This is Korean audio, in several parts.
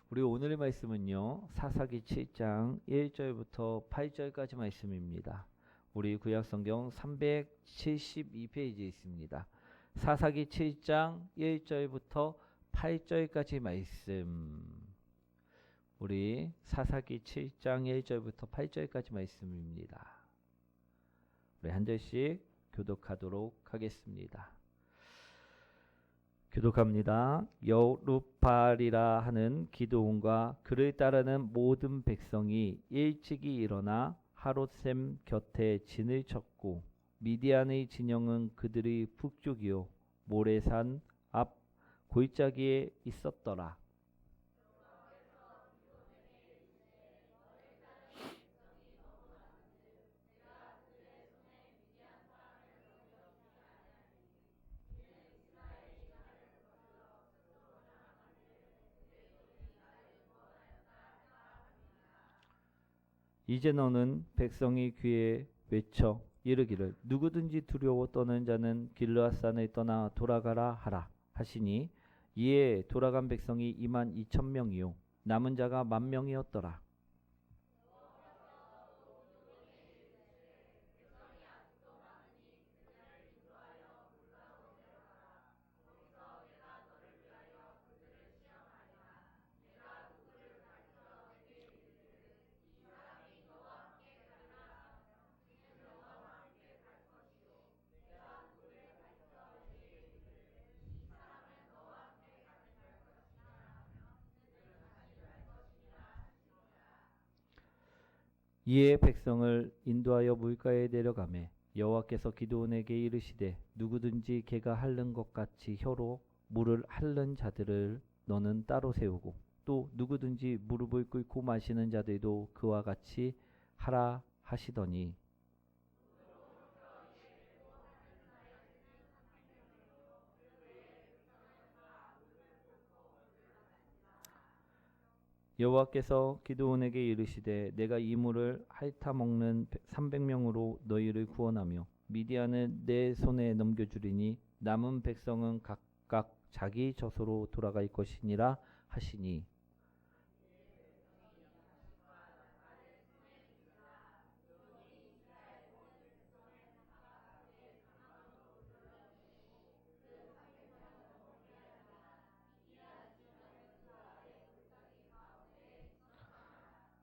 우리 오늘의 말씀은요. 사사기 7장 1절부터 8절까지 말씀입니다. 우리 구약성경 372페이지에 있습니다. 사사기 7장 1절부터 8절까지 말씀. 우리 사사기 7장 1절부터 8절까지 말씀입니다. 우리 한 절씩 교독하도록 하겠습니다. 교독합니다. 여룻바알이라 하는 기드온과 그를 따르는 모든 백성이 일찍이 일어나 하롯셈 곁에 진을 쳤고 미디안의 진영은 그들의 북쪽이요 모레산 앞 골짜기에 있었더라. 이제 너는 백성의 귀에 외쳐 이르기를 누구든지 두려워 떠는 자는 길르앗산을 떠나 돌아가라 하라 하시니 이에 돌아간 백성이 22,000명이요 남은 자가 10,000명이었더라. 이에 백성을 인도하여 물가에 내려가매 여호와께서 기드온에게 이르시되 누구든지 개가 핥는 것 같이 혀로 물을 핥는 자들을 너는 따로 세우고 또 누구든지 무릎을 꿇고 마시는 자들도 그와 같이 하라 하시더니 여호와께서 기드온에게 이르시되 내가 이 물을 핥아 먹는 300명으로 너희를 구원하며 미디안을 내 손에 넘겨주리니 남은 백성은 각각 자기 젖으로 돌아갈 것이니라 하시니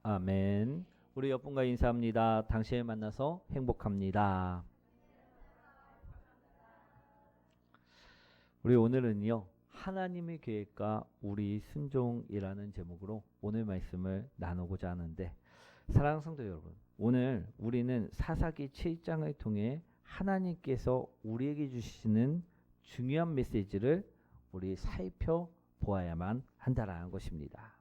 아멘. 우리 옆분과 인사합니다. 당신을 만나서 행복합니다. 우리 오늘은요. 하나님의 계획과 우리 순종이라는 제목으로 오늘 말씀을 나누고자 하는데 사랑하는 성도 여러분, 오늘 우리는 사사기 7장을 통해 하나님께서 우리에게 주시는 중요한 메시지를 우리 살펴보아야만 한다라는 것입니다.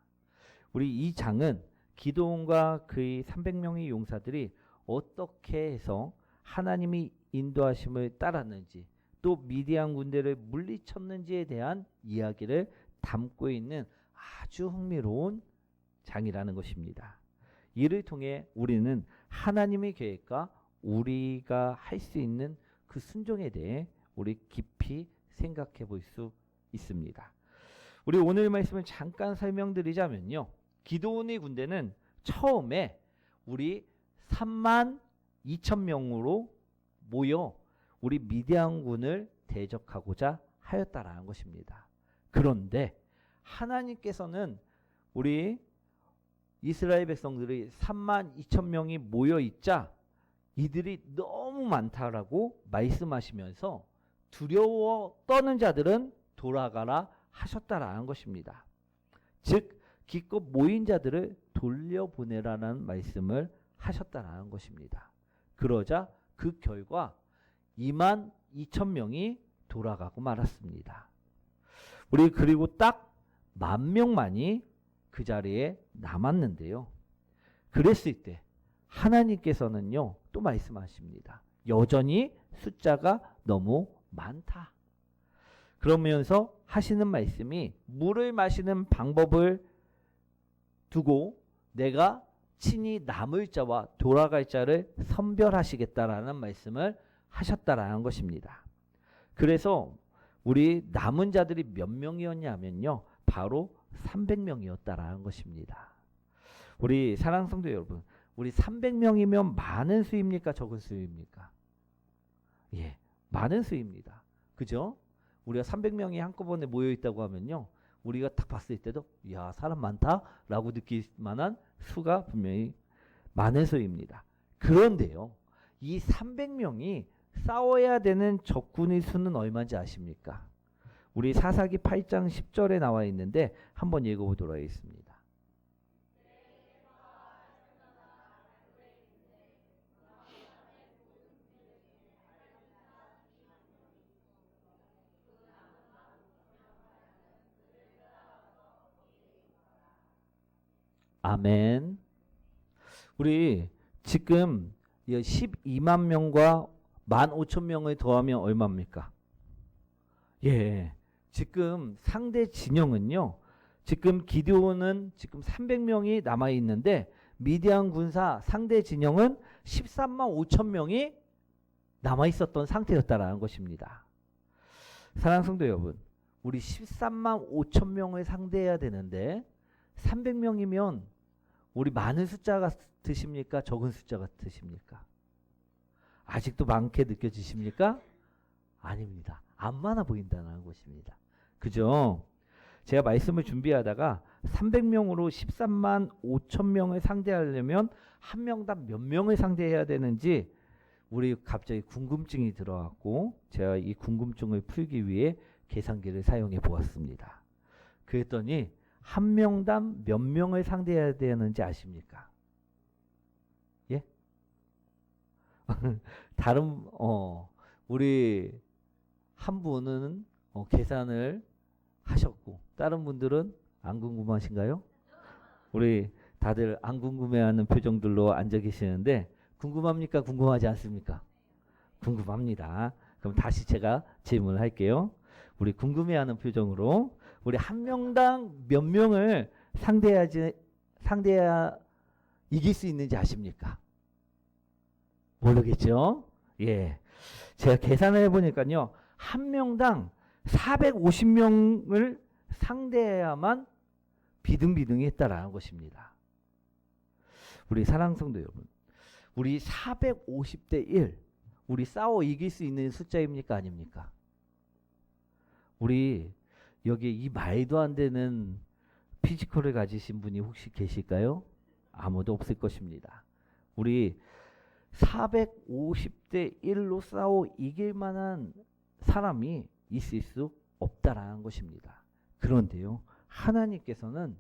우리 이 장은 기드온과 그의 300명의 용사들이 어떻게 해서 하나님이 인도하심을 따랐는지 또 미디안 군대를 물리쳤는지에 대한 이야기를 담고 있는 아주 흥미로운 장이라는 것입니다. 이를 통해 우리는 하나님의 계획과 우리가 할 수 있는 그 순종에 대해 우리 깊이 생각해 볼 수 있습니다. 우리 오늘 말씀을 잠깐 설명드리자면요. 기드온의 군대는 처음에 우리 32,000명으로 모여 우리 미디안군을 대적하고자 하였다라는 것입니다. 그런데 하나님께서는 우리 이스라엘 백성들이 32,000명이 모여 있자 이들이 너무 많다라고 말씀하시면서 두려워 떠는 자들은 돌아가라 하셨다라는 것입니다. 즉 기껏 모인 자들을 돌려보내라는 말씀을 하셨다라는 것입니다. 그러자 그 결과 22,000명이 돌아가고 말았습니다. 우리 그리고 딱 10,000명만이 그 자리에 남았는데요. 그랬을 때 하나님께서는요 또 말씀하십니다. 여전히 숫자가 너무 많다. 그러면서 하시는 말씀이 물을 마시는 방법을 두고 내가 친히 남을 자와 돌아갈 자를 선별하시겠다라는 말씀을 하셨다라는 것입니다. 그래서 우리 남은 자들이 몇 명이었냐면요. 바로 300명이었다라는 것입니다. 우리 사랑하는 성도 여러분, 우리 300명이면 많은 수입니까? 적은 수입니까? 예, 많은 수입니다. 그죠? 우리가 300명이 한꺼번에 모여 있다고 하면요, 우리가 딱 봤을 때도 야, 사람 많다라고 느낄 만한 수가 분명히 많은 수입니다. 그런데요, 이 300명이 싸워야 되는 적군의 수는 얼마인지 아십니까? 우리 사사기 8장 10절에 나와 있는데 한번 읽어보도록 하겠습니다. 아멘. 우리 지금 12만 명과 15,000명을 더하면 얼마입니까? 예. 지금 상대 진영은요, 지금 기드온은 지금 300명이 남아 있는데 미디안 군사 상대 진영은 13만 5천 명이 남아 있었던 상태였다라는 것입니다. 사랑하는 성도 여러분, 우리 13만 5천 명을 상대해야 되는데 300명이면 우리 많은 숫자 같으십니까? 적은 숫자 같으십니까? 아직도 많게 느껴지십니까? 아닙니다. 안 많아 보인다는 것입니다. 그죠? 제가 말씀을 준비하다가 300명으로 13만 5천 명을 상대하려면 한 명당 몇 명을 상대해야 되는지 우리 갑자기 궁금증이 들어왔고, 제가 이 궁금증을 풀기 위해 계산기를 사용해 보았습니다. 그랬더니 한 명당 몇 명을 상대해야 되는지 아십니까? 예? 다른 우리 한 분은 계산을 하셨고 다른 분들은 안 궁금하신가요? 우리 다들 안 궁금해하는 표정들로 앉아 계시는데 궁금합니까? 궁금하지 않습니까? 궁금합니다. 그럼 다시 제가 질문을 할게요. 우리 궁금해하는 표정으로 우리 한 명당 몇 명을 상대해야 이길 수 있는지 아십니까? 모르겠죠? 예. 제가 계산을 해보니까요, 한 명당 450명을 상대해야만 비등비등이 했다라는 것입니다. 우리 사랑하는 성도 여러분, 우리 450대 1, 우리 싸워 이길 수 있는 숫자입니까? 아닙니까? 우리 여기 이 말도 안 되는 피지컬을 가지신 분이 혹시 계실까요? 아무도 없을 것입니다. 우리 450대 1로 싸워 이길 만한 사람이 있을 수 없다라는 것입니다. 그런데요, 하나님께서는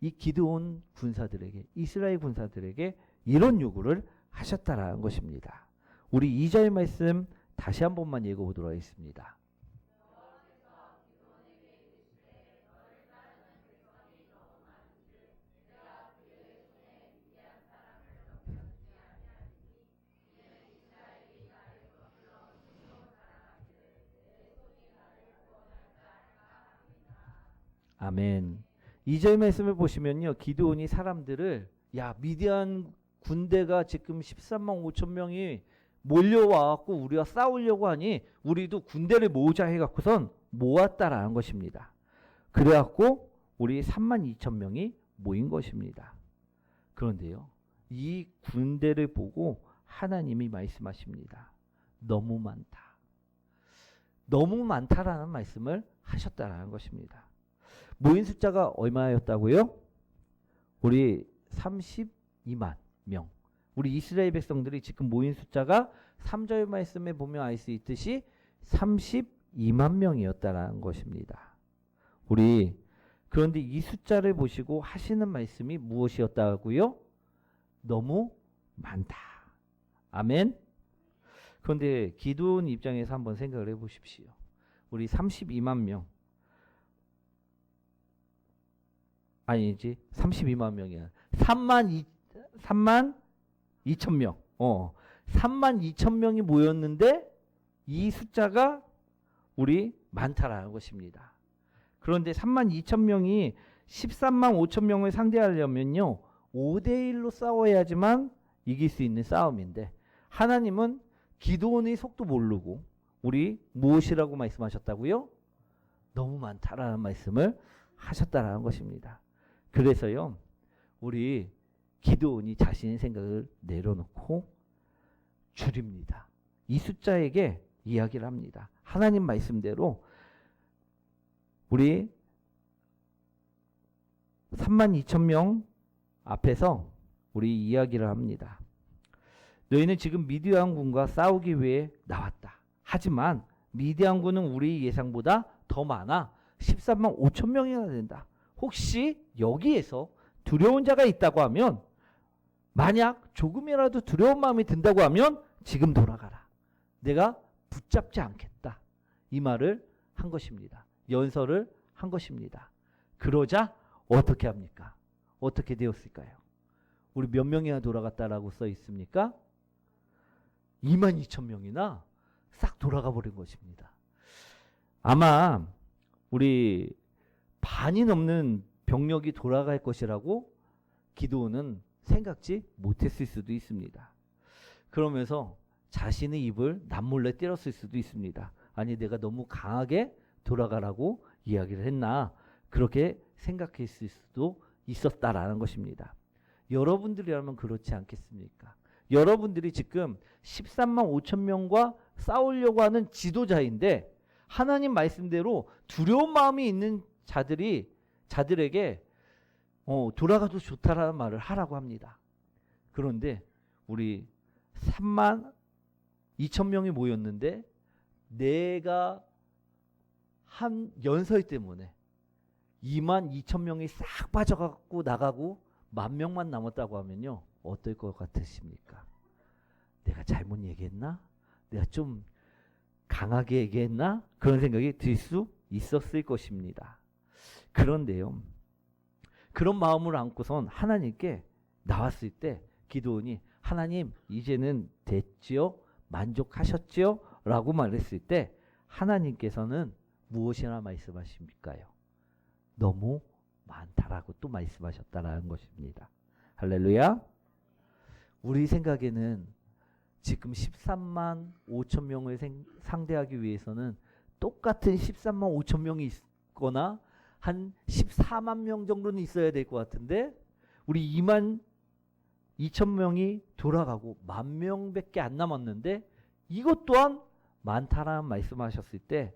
이 기드온 군사들에게, 이스라엘 군사들에게 이런 요구를 하셨다라는 것입니다. 우리 2절 말씀 다시 한 번만 읽어보도록 하겠습니다. 아멘. 2절 말씀을 보시면요, 기드온이 사람들을, 야, 미디안 군대가 지금 13만 5천 명이 몰려와갖고 우리가 싸우려고 하니 우리도 군대를 모으자 해갖고선 모았다라는 것입니다. 그래갖고 우리 3만 2천 명이 모인 것입니다. 그런데요, 이 군대를 보고 하나님이 말씀하십니다. 너무 많다. 너무 많다라는 말씀을 하셨다라는 것입니다. 모인 숫자가 얼마였다고요? 우리 32만 명. 우리 이스라엘 백성들이 지금 모인 숫자가 3절 말씀에 보면 알 수 있듯이 32만 명이었다라는 것입니다. 우리 그런데 이 숫자를 보시고 하시는 말씀이 무엇이었다고요? 너무 많다. 아멘. 그런데 기드온 입장에서 한번 생각을 해보십시오. 우리 32만 명, 아니지, 32만 명이야. 3만 2천 명. 3만 2천 명이 모였는데 이 숫자가 우리 많다라는 것입니다. 그런데 3만 2천 명이 13만 5천 명을 상대하려면요, 5대1로 싸워야지만 이길 수 있는 싸움인데 하나님은 기드온의 속도 모르고 우리 무엇이라고 말씀하셨다고요? 너무 많다라는 말씀을 하셨다라는 것입니다. 그래서요, 우리 기드온이 자신의 생각을 내려놓고 줄입니다. 이 숫자에게 이야기를 합니다. 하나님 말씀대로 우리 32,000명 앞에서 우리 이야기를 합니다. 너희는 지금 미디안군과 싸우기 위해 나왔다. 하지만 미디안군은 우리 예상보다 더 많아 13만 5천 명이나 된다. 혹시 여기에서 두려운 자가 있다고 하면, 만약 조금이라도 두려운 마음이 든다고 하면 지금 돌아가라. 내가 붙잡지 않겠다. 이 말을 한 것입니다. 연설을 한 것입니다. 그러자 어떻게 합니까? 어떻게 되었을까요? 우리 몇 명이나 돌아갔다라고 써 있습니까? 22,000명이나 싹 돌아가 버린 것입니다. 아마 우리 반이 넘는 병력이 돌아갈 것이라고 기드온은 생각지 못했을 수도 있습니다. 그러면서 자신의 입을 남몰래 때렸을 수도 있습니다. 아니, 내가 너무 강하게 돌아가라고 이야기를 했나, 그렇게 생각했을 수도 있었다라는 것입니다. 여러분들이라면 그렇지 않겠습니까? 여러분들이 지금 13만 5천 명과 싸우려고 하는 지도자인데, 하나님 말씀대로 두려운 마음이 있는 자들에게 돌아가도 좋다라는 말을 하라고 합니다. 그런데 우리 3만 2천 명이 모였는데, 내가 한 연설 때문에 2만 2천 명이 싹 빠져갖고 나가고 10,000명만 남았다고 하면요, 어떨 것 같으십니까? 내가 잘못 얘기했나? 내가 좀 강하게 얘기했나? 그런 생각이 들 수 있었을 것입니다. 그런데요, 그런 마음을 안고선 하나님께 나왔을 때 기드온이, 하나님 이제는 됐지요? 만족하셨지요? 라고 말했을 때 하나님께서는 무엇이나 말씀하십니까요? 너무 많다라고 또 말씀하셨다라는 것입니다. 할렐루야. 우리 생각에는 지금 13만 5천 명을 상대하기 위해서는 똑같은 13만 5천 명이 있거나 한 14만 명 정도는 있어야 될 것 같은데, 우리 2만 2천 명이 돌아가고 10,000명밖에 안 남았는데 이것 또한 많다라는 말씀하셨을 때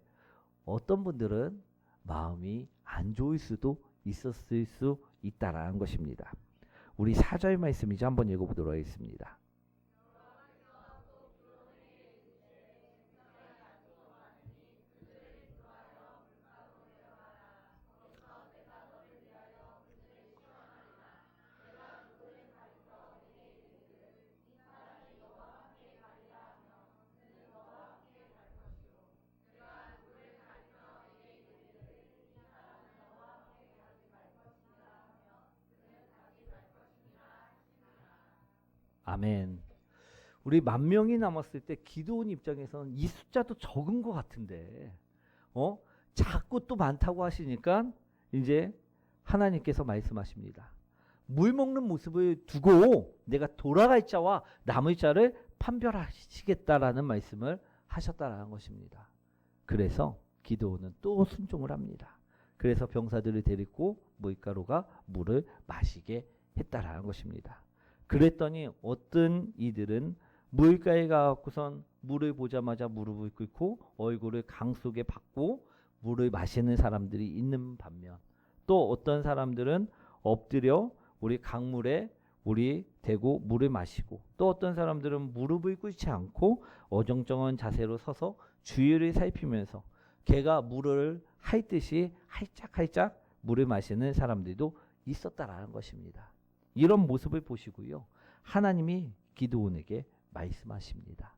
어떤 분들은 마음이 안 좋을 수도 있었을 수 있다라는 것입니다. 우리 4절 말씀이죠. 한번 읽어보도록 하겠습니다. 아멘. 우리 10,000명이 남았을 때 기드온 입장에서는 이 숫자도 적은 것 같은데, 자꾸 또 많다고 하시니까 이제 하나님께서 말씀하십니다. 물 먹는 모습을 두고 내가 돌아갈 자와 남을 자를 판별하시겠다라는 말씀을 하셨다라는 것입니다. 그래서 기드온은 또 순종을 합니다. 그래서 병사들을 데리고 물가루가 물을 마시게 했다라는 것입니다. 그랬더니 어떤 이들은 물가에 가고선 물을 보자마자 무릎을 꿇고 얼굴을 강 속에 박고 물을 마시는 사람들이 있는 반면, 또 어떤 사람들은 엎드려 우리 강물에 우리 대고 물을 마시고, 또 어떤 사람들은 무릎을 꿇지 않고 어정쩡한 자세로 서서 주위를 살피면서 개가 물을 핥듯이 할짝할짝 물을 마시는 사람들도 있었다라는 것입니다. 이런 모습을 보시고요, 하나님이 기드온에게 말씀하십니다.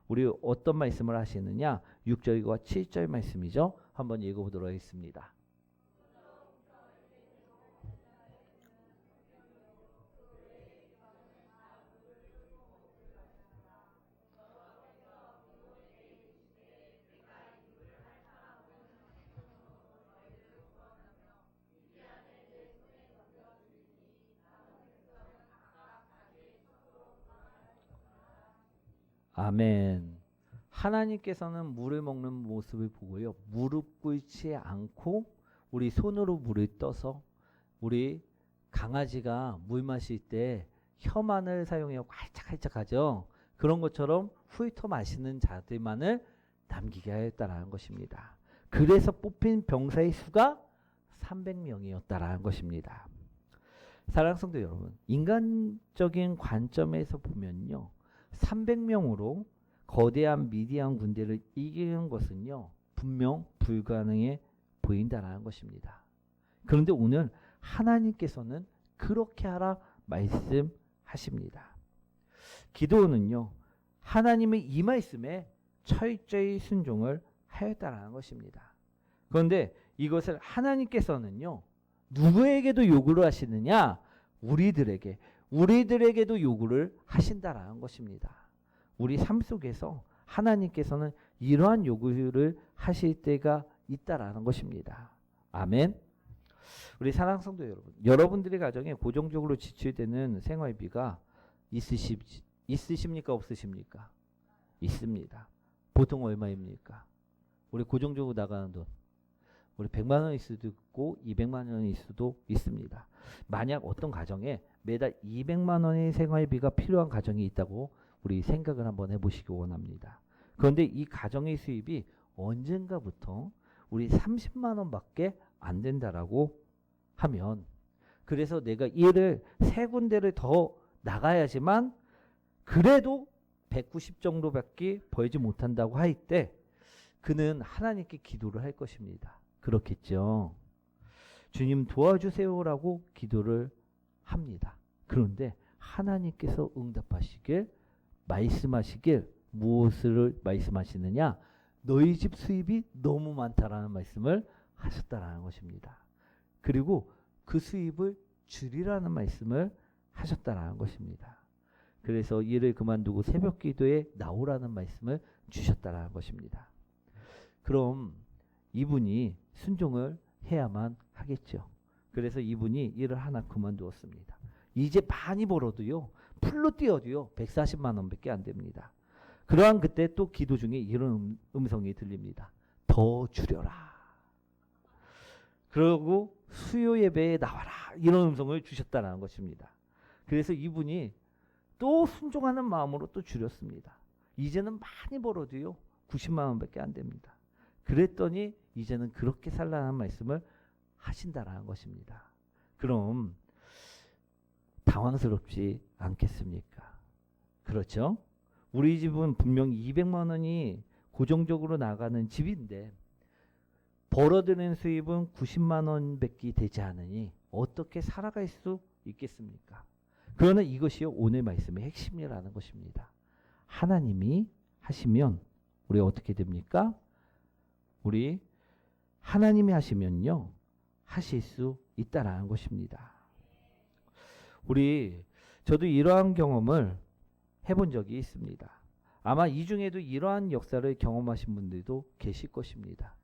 우리 어떤 말씀을 하시느냐? 6절과 7절 말씀이죠. 한번 읽어보도록 하겠습니다. 아멘. 하나님께서는 물을 먹는 모습을 보고요, 무릎 꿇지 않고 우리 손으로 물을 떠서 우리 강아지가 물 마실 때 혀만을 사용해서 활짝활짝 하죠. 그런 것처럼 훑어 마시는 자들만을 남기게 하였다라는 것입니다. 그래서 뽑힌 병사의 수가 300명이었다라는 것입니다. 사랑하는 성도 여러분, 인간적인 관점에서 보면요, 300명으로 거대한 미디안 군대를 이기는 것은요, 분명 불가능해 보인다라는 것입니다. 그런데 오늘 하나님께서는 그렇게 하라 말씀하십니다. 기도는요, 하나님의 이 말씀에 철저히 순종을 하였다라는 것입니다. 그런데 이것을 하나님께서는요, 누구에게도 요구를 하시느냐? 우리들에게도 요구를 하신다라는 것입니다. 우리 삶 속에서 하나님께서는 이러한 요구를 하실 때가 있다라는 것입니다. 아멘. 우리 사랑하는 성도 여러분, 여러분들의 가정에 고정적으로 지출되는 생활비가 있으십니까? 없으십니까? 있습니다. 보통 얼마입니까? 우리 고정적으로 나가는 돈, 우리 100만 원일 수도 있고 200만 원일 수도 있습니다. 만약 어떤 가정에 매달 200만 원의 생활비가 필요한 가정이 있다고 우리 생각을 한번 해보시기 원합니다. 그런데 이 가정의 수입이 언젠가부터 우리 30만 원밖에 안 된다라고 하면, 그래서 내가 일을 세 군데를 더 나가야지만 그래도 190 정도밖에 벌지 못한다고 할 때 그는 하나님께 기도를 할 것입니다. 그렇겠죠. 주님 도와주세요라고 기도를 합니다. 그런데 하나님께서 응답하시길, 말씀하시길, 무엇을 말씀하시느냐? 너희 집 수입이 너무 많다라는 말씀을 하셨다라는 것입니다. 그리고 그 수입을 줄이라는 말씀을 하셨다라는 것입니다. 그래서 일을 그만두고 새벽 기도에 나오라는 말씀을 주셨다라는 것입니다. 그럼 이분이 순종을 해야만 하겠죠. 그래서 이분이 일을 하나 그만두었습니다. 이제 많이 벌어도요, 풀로 뛰어도요 140만 원밖에 안 됩니다. 그러한 그때 또 기도 중에 이런 음성이 들립니다. 더 줄여라. 그러고 수요 예배에 나와라. 이런 음성을 주셨다는 것입니다. 그래서 이분이 또 순종하는 마음으로 또 줄였습니다. 이제는 많이 벌어도요 90만 원밖에 안 됩니다. 그랬더니 이제는 그렇게 살라는 말씀을 하신다라는 것입니다. 그럼 당황스럽지 않겠습니까? 그렇죠? 우리 집은 분명 200만 원이 고정적으로 나가는 집인데 벌어들이는 수입은 90만 원밖에 되지 않으니 어떻게 살아갈 수 있겠습니까? 그러나 이것이요 오늘 말씀의 핵심이라는 것입니다. 하나님이 하시면 우리 어떻게 됩니까? 우리 하나님이 하시면요 하실 수 있다라는 것입니다. 저도 이러한 경험을 해본 적이 있습니다. 아마 이 중에도 이러한 역사를 경험하신 분들도 계실 것입니다.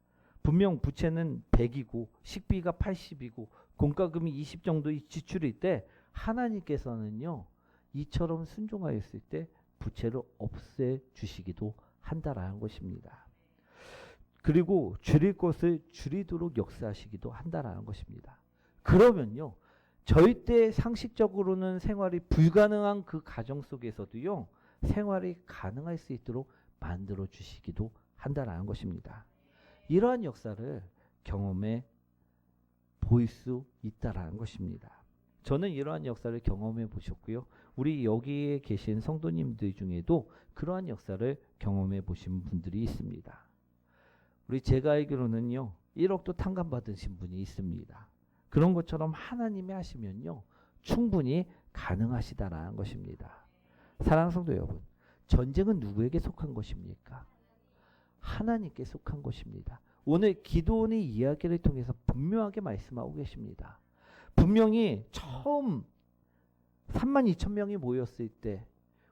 분명 부채는 100이고 식비가 80이고 공과금이 20 정도의 지출일 때 하나님께서는요 이처럼 순종하였을 때 부채를 없애 주시기도 한다라는 것입니다. 그리고 줄일 것을 줄이도록 역사하시기도 한다라는 것입니다. 그러면요 절대 상식적으로는 생활이 불가능한 그 가정 속에서도요 생활이 가능할 수 있도록 만들어 주시기도 한다라는 것입니다. 이러한 역사를 경험해 보일 수 있다라는 것입니다. 저는 이러한 역사를 경험해 보셨고요. 우리 여기에 계신 성도님들 중에도 그러한 역사를 경험해 보신 분들이 있습니다. 제가 알기로는요 1억도 탕감받으신 분이 있습니다. 그런 것처럼 하나님이 하시면요 충분히 가능하시다라는 것입니다. 사랑하는 성도 여러분, 전쟁은 누구에게 속한 것입니까? 하나님께 속한 것입니다. 오늘 기도원의 이야기를 통해서 분명하게 말씀하고 계십니다. 분명히 처음 32,000명이 모였을 때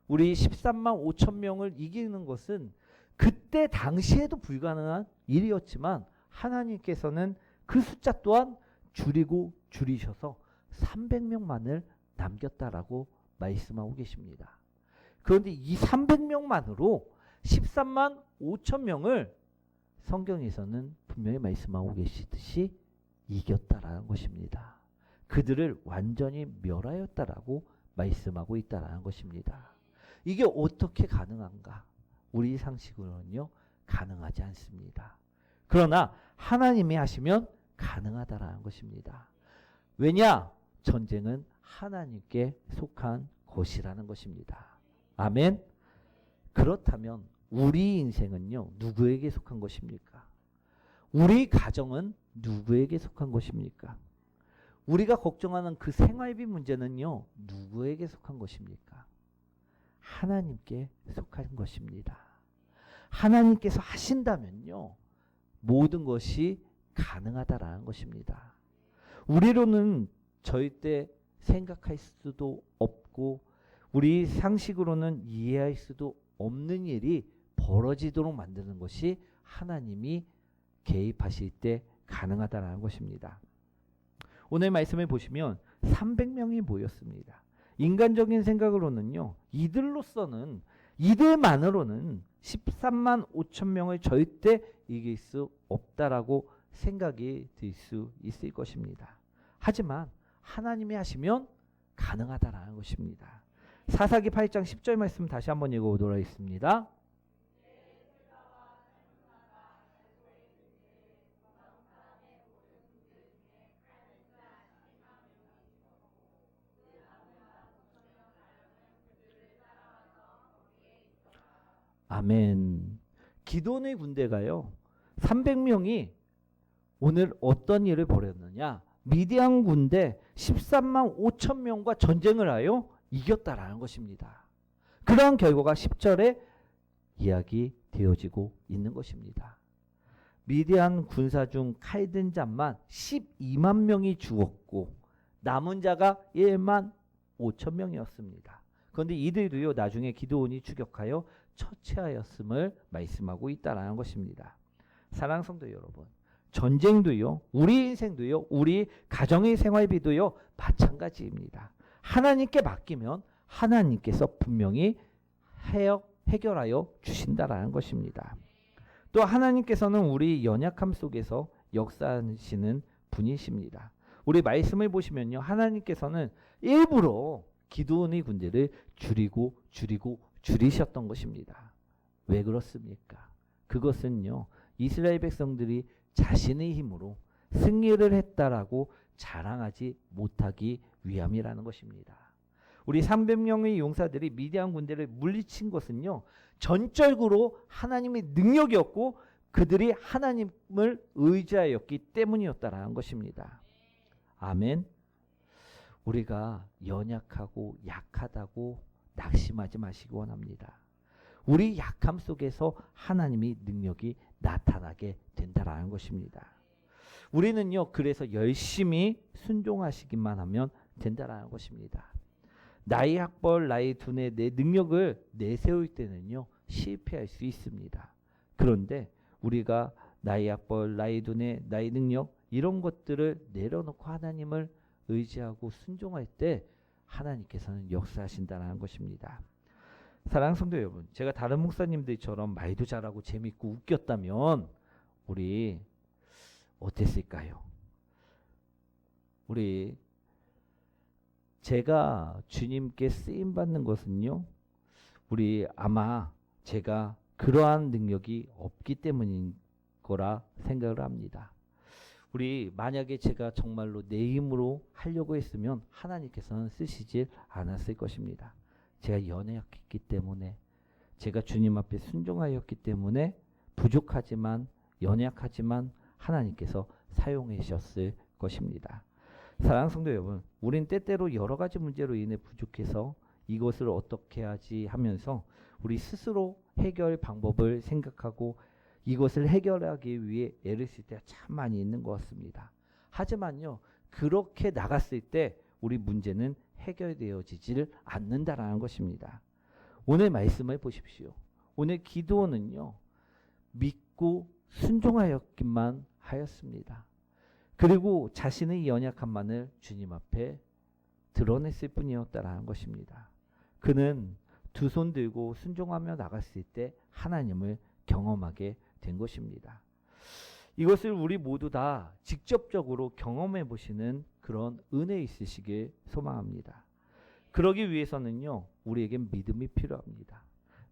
우리 135,000명을 이기는 것은 그때 당시에도 불가능한 일이었지만 하나님께서는 그 숫자 또한 줄이고 줄이셔서 300명만을 남겼다라고 말씀하고 계십니다. 그런데 이 300명만으로 13만 5천 명을 성경에서는 분명히 말씀하고 계시듯이 이겼다라는 것입니다. 그들을 완전히 멸하였다라고 말씀하고 있다라는 것입니다. 이게 어떻게 가능한가? 우리 상식으로는요, 가능하지 않습니다. 그러나 하나님이 하시면 가능하다라는 것입니다. 왜냐? 전쟁은 하나님께 속한 것이라는 것입니다. 아멘. 그렇다면 우리 인생은요, 누구에게 속한 것입니까? 우리 가정은 누구에게 속한 것입니까? 우리가 걱정하는 그 생활비 문제는요, 누구에게 속한 것입니까? 하나님께 속한 것입니다. 하나님께서 하신다면요, 모든 것이 가능하다라는 것입니다. 우리로는 절대 생각할 수도 없고 우리 상식으로는 이해할 수도 없는 일이 벌어지도록 만드는 것이 하나님이 개입하실 때 가능하다라는 것입니다. 오늘 말씀을 보시면 300명이 모였습니다. 인간적인 생각으로는요, 이들만으로는 13만 5천 명을 절대 이길 수 없다라고 생각이 들 수 있을 것입니다. 하지만 하나님이 하시면 가능하다라는 것입니다. 사사기 8장 10절 말씀 다시 한번 읽어보도록 하겠습니다. 아멘. 기돈의 군대가요, 300명이 오늘 어떤 일을 벌였느냐? 미디안 군대 13만 5천 명과 전쟁을 하여 이겼다라는 것입니다. 그러한 결과가 10절에 이야기되어지고 있는 것입니다. 미디안 군사 중 칼든 자만 12만 명이 죽었고 남은 자가 1만 5천 명이었습니다. 그런데 이들도요, 나중에 기드온이 추격하여 처치하였음을 말씀하고 있다라는 것입니다. 사랑하는 성도 여러분, 전쟁도요, 우리 인생도요, 우리 가정의 생활비도요, 마찬가지입니다. 하나님께 맡기면 하나님께서 분명히 해결하여 주신다라는 것입니다. 또 하나님께서는 우리 연약함 속에서 역사하시는 분이십니다. 우리 말씀을 보시면요, 하나님께서는 일부러 기드온의 군대를 줄이셨던 것입니다. 왜 그렇습니까? 그것은요, 이스라엘 백성들이 자신의 힘으로 승리를 했다라고 자랑하지 못하기 위함이라는 것입니다. 우리 300명의 용사들이 미디안 군대를 물리친 것은요, 전적으로 하나님의 능력이었고 그들이 하나님을 의지하였기 때문이었다라는 것입니다. 아멘. 우리가 연약하고 약하다고 낙심하지 마시기 원합니다. 우리 약함 속에서 하나님의 능력이 나타나게 된다라는 것입니다. 우리는요, 그래서 열심히 순종하시기만 하면 된다라는 것입니다. 나의 학벌, 나의 두뇌, 내 능력을 내세울 때는요, 실패할 수 있습니다. 그런데 우리가 나의 학벌, 나의 두뇌, 나의 능력 이런 것들을 내려놓고 하나님을 의지하고 순종할 때 하나님께서는 역사하신다는 것입니다. 사랑하는 성도 여러분, 제가 다른 목사님들처럼 말도 잘하고 재밌고 웃겼다면 우리 어땠을까요? 제가 주님께 쓰임 받는 것은요, 우리 아마 제가 그러한 능력이 없기 때문인 거라 생각을 합니다. 만약에 제가 정말로 내 힘으로 하려고 했으면 하나님께서는 쓰시질 않았을 것입니다. 제가 연약했기 때문에, 제가 주님 앞에 순종하였기 때문에 부족하지만 연약하지만 하나님께서 사용하셨을 것입니다. 사랑하는 성도 여러분, 우린 때때로 여러 가지 문제로 인해 부족해서 이것을 어떻게 하지 하면서 우리 스스로 해결 방법을 생각하고 이것을 해결하기 위해 애를 쓸 때가 참 많이 있는 것 같습니다. 하지만요, 그렇게 나갔을 때 우리 문제는 해결되어지질 않는다라는 것입니다. 오늘 말씀을 보십시오. 오늘 기도는요, 믿고 순종하였기만 하였습니다. 그리고 자신의 연약함만을 주님 앞에 드러냈을 뿐이었다라는 것입니다. 그는 두 손 들고 순종하며 나갔을 때 하나님을 경험하게 된 것입니다. 이것을 우리 모두 다 직접적으로 경험해 보시는 그런 은혜 있으시길 소망합니다. 그러기 위해서는요, 우리에겐 믿음이 필요합니다.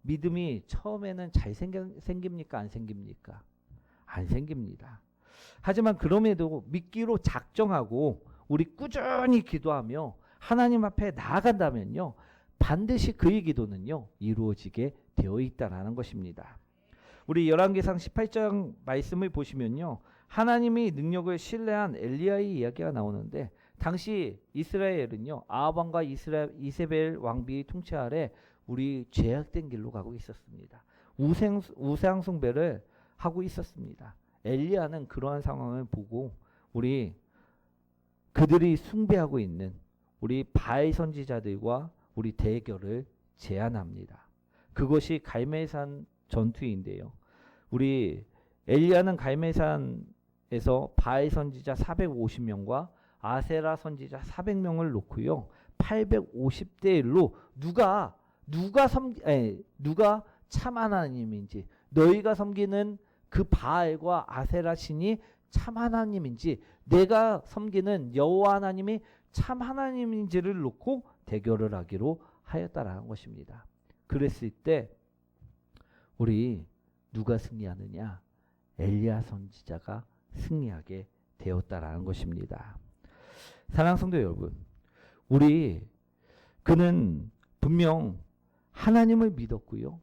믿음이 처음에는 잘 생깁니까? 안 생깁니까? 안 생깁니다. 하지만 그럼에도 믿기로 작정하고 우리 꾸준히 기도하며 하나님 앞에 나아간다면요, 반드시 그의 기도는요, 이루어지게 되어 있다라는 것입니다. 우리 열왕기상 18장 말씀을 보시면요, 하나님의 능력을 신뢰한 엘리야의 이야기가 나오는데, 당시 이스라엘은요, 아합 왕과 이세벨 왕비의 통치 아래 우리 죄악된 길로 가고 있었습니다. 우상 숭배를 하고 있었습니다. 엘리야는 그러한 상황을 보고 그들이 숭배하고 있는 우리 바알 선지자들과 우리 대결을 제안합니다. 그것이 갈멜산 전투인데요. 우리 엘리야는 갈멜산에서 바알 선지자 450명과 아세라 선지자 400명을 놓고요, 850대 1로 누가 참 하나님인지, 너희가 섬기는 그 바알과 아세라 신이 참 하나님인지, 내가 섬기는 여호와 하나님이 참 하나님인지를 놓고 대결을 하기로 하였다라는 것입니다. 그랬을 때 우리 누가 승리하느냐? 엘리야 선지자가 승리하게 되었다라는 것입니다. 사랑하는 성도 여러분, 그는 분명 하나님을 믿었고요,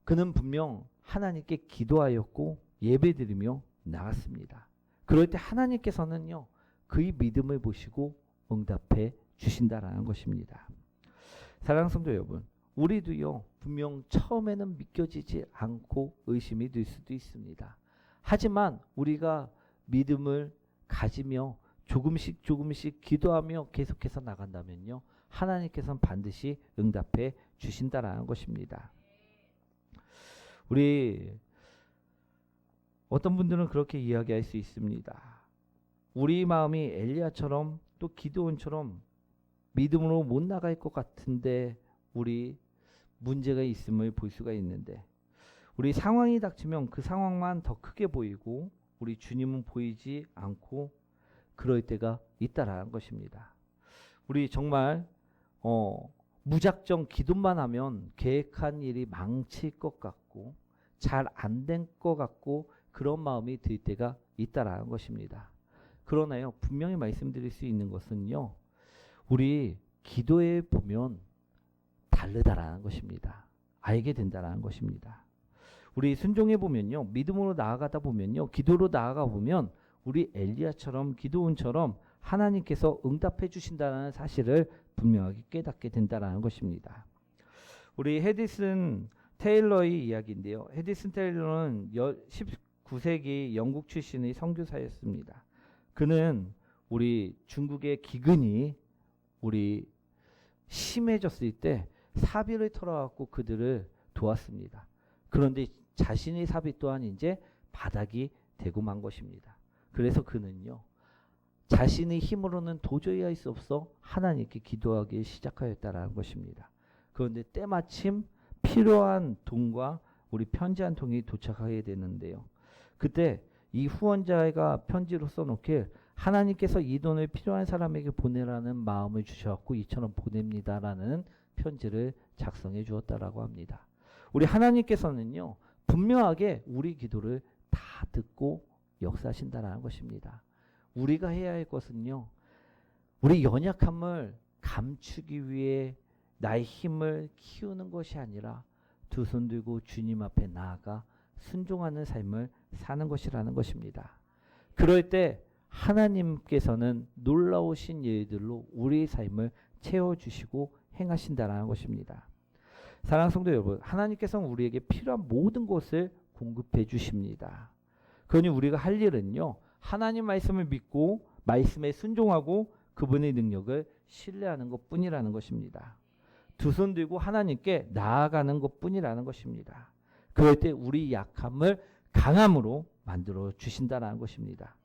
그는 분명 하나님께 기도하였고 예배드리며 나갔습니다. 그럴 때 하나님께서는요, 그의 믿음을 보시고 응답해 주신다라는 것입니다. 사랑하는 성도 여러분, 우리도요, 분명 처음에는 믿겨지지 않고 의심이 들 수도 있습니다. 하지만 우리가 믿음을 가지며 조금씩 기도하며 계속해서 나간다면요, 하나님께서는 반드시 응답해 주신다라는 것입니다. 우리 어떤 분들은 그렇게 이야기할 수 있습니다. 우리 마음이 엘리야처럼 또 기드온처럼 믿음으로 못 나갈 것 같은데 우리 문제가 있음을 볼 수가 있는데, 우리 상황이 닥치면 그 상황만 더 크게 보이고 우리 주님은 보이지 않고 그럴 때가 있다라는 것입니다. 우리 정말 무작정 기도만 하면 계획한 일이 망칠 것 같고 잘 안 된 것 같고 그런 마음이 들 때가 있다라는 것입니다. 그러나요, 분명히 말씀드릴 수 있는 것은요, 우리 기도에 보면 다르다라는 것입니다. 알게 된다라는 것입니다. 우리 순종해 보면요, 믿음으로 나아가다 보면요, 기도로 나아가 보면 우리 엘리야처럼 기드온처럼 하나님께서 응답해 주신다는 사실을 분명하게 깨닫게 된다라는 것입니다. 우리 헤디슨 테일러의 이야기인데요. 헤디슨 테일러는 19세기 영국 출신의 선교사였습니다. 그는 우리 중국의 기근이 심해졌을 때 사비를 털어갖고 그들을 도왔습니다. 그런데 자신의 사비 또한 이제 바닥이 되고 만 것입니다. 그래서 그는요, 자신의 힘으로는 도저히 할 수 없어 하나님께 기도하기 시작하였다라는 것입니다. 그런데 때마침 필요한 돈과 우리 편지 한 통이 도착하게 되는데요. 그때 이 후원자가 편지로 써놓길, 하나님께서 이 돈을 필요한 사람에게 보내라는 마음을 주셔갖고 이처럼 보냅니다라는 편지를 작성해 주었다라고 합니다. 우리 하나님께서는요, 분명하게 우리 기도를 다 듣고 역사하신다라는 것입니다. 우리가 해야 할 것은요, 우리 연약함을 감추기 위해 나의 힘을 키우는 것이 아니라 두 손 들고 주님 앞에 나아가 순종하는 삶을 사는 것이라는 것입니다. 그럴 때 하나님께서는 놀라우신 일들로 우리의 삶을 채워주시고 행하신다라는 것입니다. 사랑하는 성도 여러분, 하나님께서는 우리에게 필요한 모든 것을 공급해 주십니다. 그러니 우리가 할 일은요, 하나님 말씀을 믿고 말씀에 순종하고 그분의 능력을 신뢰하는 것뿐이라는 것입니다. 두 손 들고 하나님께 나아가는 것뿐이라는 것입니다. 그럴 때 우리 약함을 강함으로 만들어 주신다는 것입니다.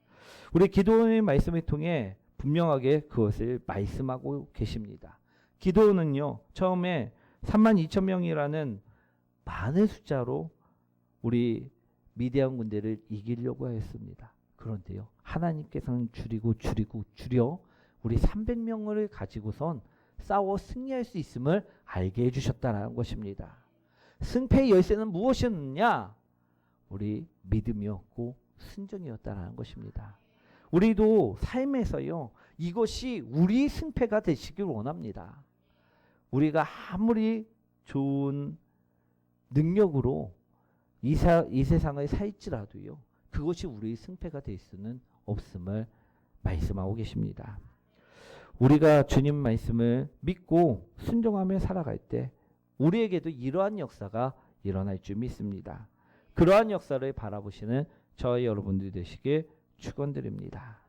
우리 기도원의 말씀을 통해 분명하게 그것을 말씀하고 계십니다. 기도원은요, 처음에 32,000명이라는 많은 숫자로 우리 미디안 군대를 이기려고 하였습니다. 그런데요, 하나님께서는 줄여 우리 300명을 가지고선 싸워 승리할 수 있음을 알게 해주셨다는 것입니다. 승패의 열쇠는 무엇이었느냐? 우리 믿음이었고 순종이었다는 것입니다. 우리도 삶에서요, 이것이 우리 승패가 되시길 원합니다. 우리가 아무리 좋은 능력으로 이 세상을 살지라도요, 그것이 우리의 승패가 될 수는 없음을 말씀하고 계십니다. 우리가 주님 말씀을 믿고 순종하며 살아갈 때 우리에게도 이러한 역사가 일어날 줄 믿습니다. 그러한 역사를 바라보시는 저희 여러분들 되시길 축원드립니다.